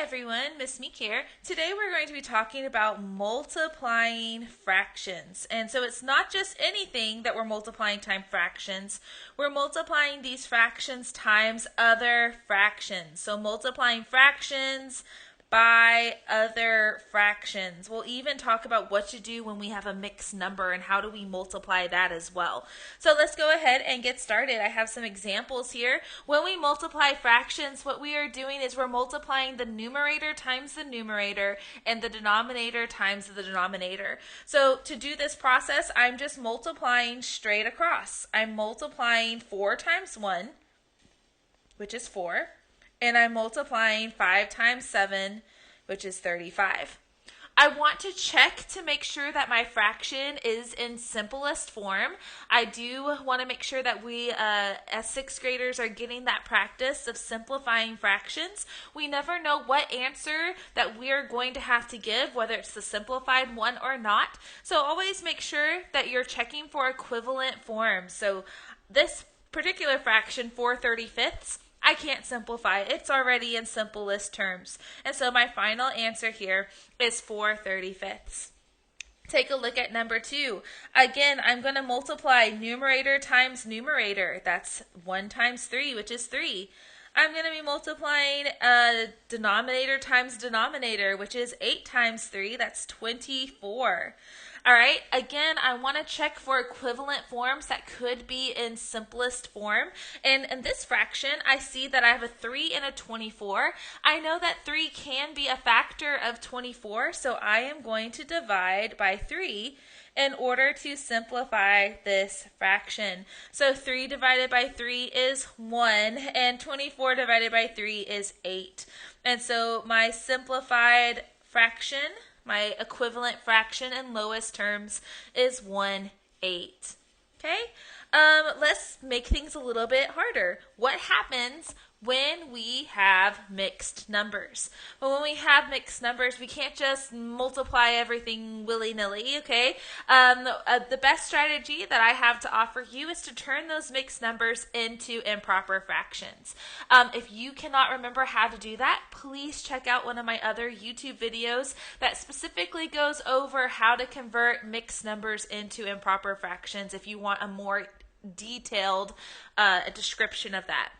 everyone, Miss Meek here. Today we're going to be talking about multiplying fractions. And so it's not just anything that we're multiplying times fractions. We're multiplying these fractions times other fractions. So multiplying fractions by other fractions. We'll even talk about what to do when we have a mixed number and how do we multiply that as well. So let's go ahead and get started. I have some examples here. When we multiply fractions, what we are doing is we're multiplying the numerator times the numerator and the denominator times the denominator. So to do this process, I'm just multiplying straight across. I'm multiplying 4 times 1, which is 4. And I'm multiplying 5 times 7, which is 35. I want to check to make sure that my fraction is in simplest form. I do want to make sure that we, as sixth graders, are getting that practice of simplifying fractions. We never know what answer that we are going to have to give, whether it's the simplified one or not. So always make sure that you're checking for equivalent forms. So this particular fraction, 4/35, I can't simplify. It's already in simplest terms. And so my final answer here is 4/35. Take a look at number 2. Again, I'm going to multiply numerator times numerator. That's 1 times 3, which is 3. I'm going to be multiplying denominator times denominator, which is 8 times 3. That's 24. All right, again, I want to check for equivalent forms that could be in simplest form. And in this fraction, I see that I have a 3 and a 24. I know that 3 can be a factor of 24, so I am going to divide by 3 in order to simplify this fraction. So 3 divided by 3 is 1, and 24 divided by 3 is 8. And so my simplified fraction, my equivalent fraction in lowest terms, is 1/8. Okay? Let's make things a little bit harder. What happens when we have mixed numbers? Well, when we have mixed numbers, we can't just multiply everything willy-nilly, okay? The best strategy that I have to offer you is to turn those mixed numbers into improper fractions. If you cannot remember how to do that, please check out one of my other YouTube videos that specifically goes over how to convert mixed numbers into improper fractions if you want a more detailed description of that.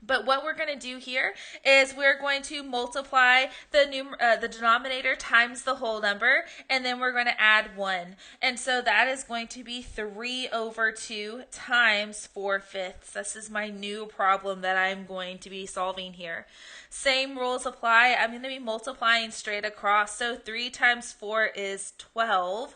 But what we're going to do here is we're going to multiply the denominator times the whole number, and then we're going to add 1. And so that is going to be 3/2 times 4/5. This is my new problem that I'm going to be solving here. Same rules apply. I'm going to be multiplying straight across. So 3 times 4 is 12.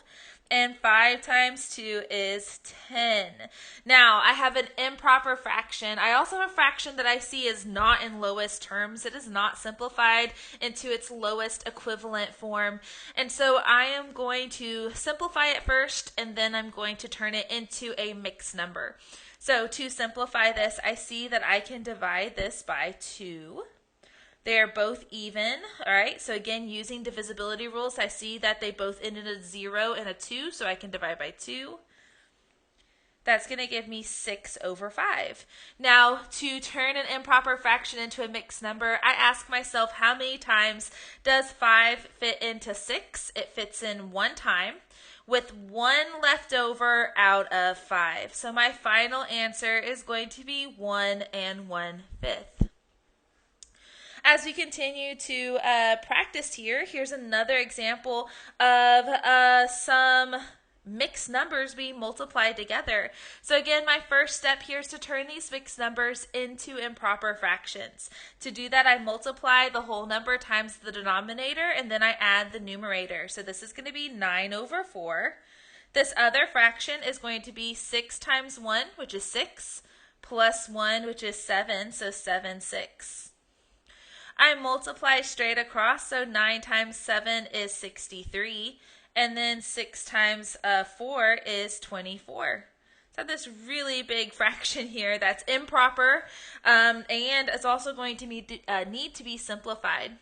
And 5 times 2 is 10. Now, I have an improper fraction. I also have a fraction that I see is not in lowest terms. It is not simplified into its lowest equivalent form. And so I am going to simplify it first, and then I'm going to turn it into a mixed number. So to simplify this, I see that I can divide this by 2. They are both even, all right? So again, using divisibility rules, I see that they both end in a 0 and a 2, so I can divide by 2. That's going to give me 6/5. Now, to turn an improper fraction into a mixed number, I ask myself, how many times does 5 fit into 6? It fits in 1 time, with 1 left over out of 5. So my final answer is going to be 1 1/5. As we continue to practice here, here's another example of some mixed numbers being multiplied together. So again, my first step here is to turn these mixed numbers into improper fractions. To do that, I multiply the whole number times the denominator, and then I add the numerator. So this is going to be 9/4. This other fraction is going to be 6 times 1, which is 6, plus 1, which is 7, so 7/6. I multiply straight across, so 9 times 7 is 63, and then 6 times 4 is 24. So this really big fraction here that's improper, and it's also going to need to be simplified.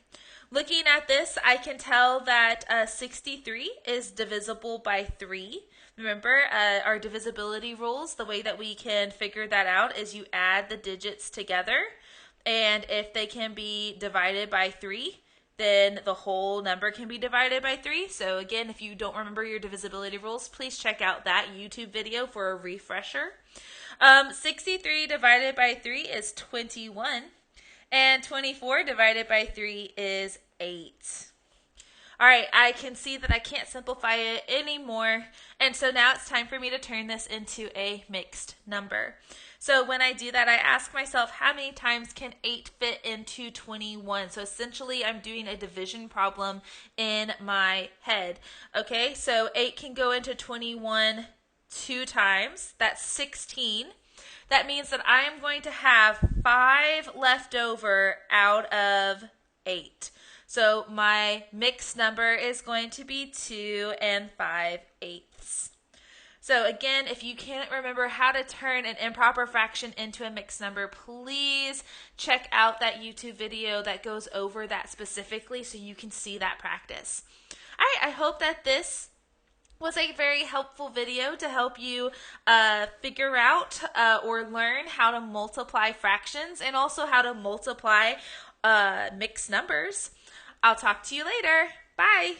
Looking at this, I can tell that 63 is divisible by 3. Remember, our divisibility rules, the way that we can figure that out is you add the digits together. And if they can be divided by 3, then the whole number can be divided by 3. So again, if you don't remember your divisibility rules, please check out that YouTube video for a refresher. 63 divided by 3 is 21. And 24 divided by 3 is 8. All right, I can see that I can't simplify it anymore. And so now it's time for me to turn this into a mixed number. So when I do that, I ask myself, how many times can 8 fit into 21? So essentially, I'm doing a division problem in my head. Okay, so 8 can go into 21 2 times. That's 16. That means that I am going to have 5 left over out of 8. So my mixed number is going to be 2 5/8. So again, if you can't remember how to turn an improper fraction into a mixed number, please check out that YouTube video that goes over that specifically so you can see that practice. All right, I hope that this was a very helpful video to help you figure out or learn how to multiply fractions and also how to multiply mixed numbers. I'll talk to you later. Bye.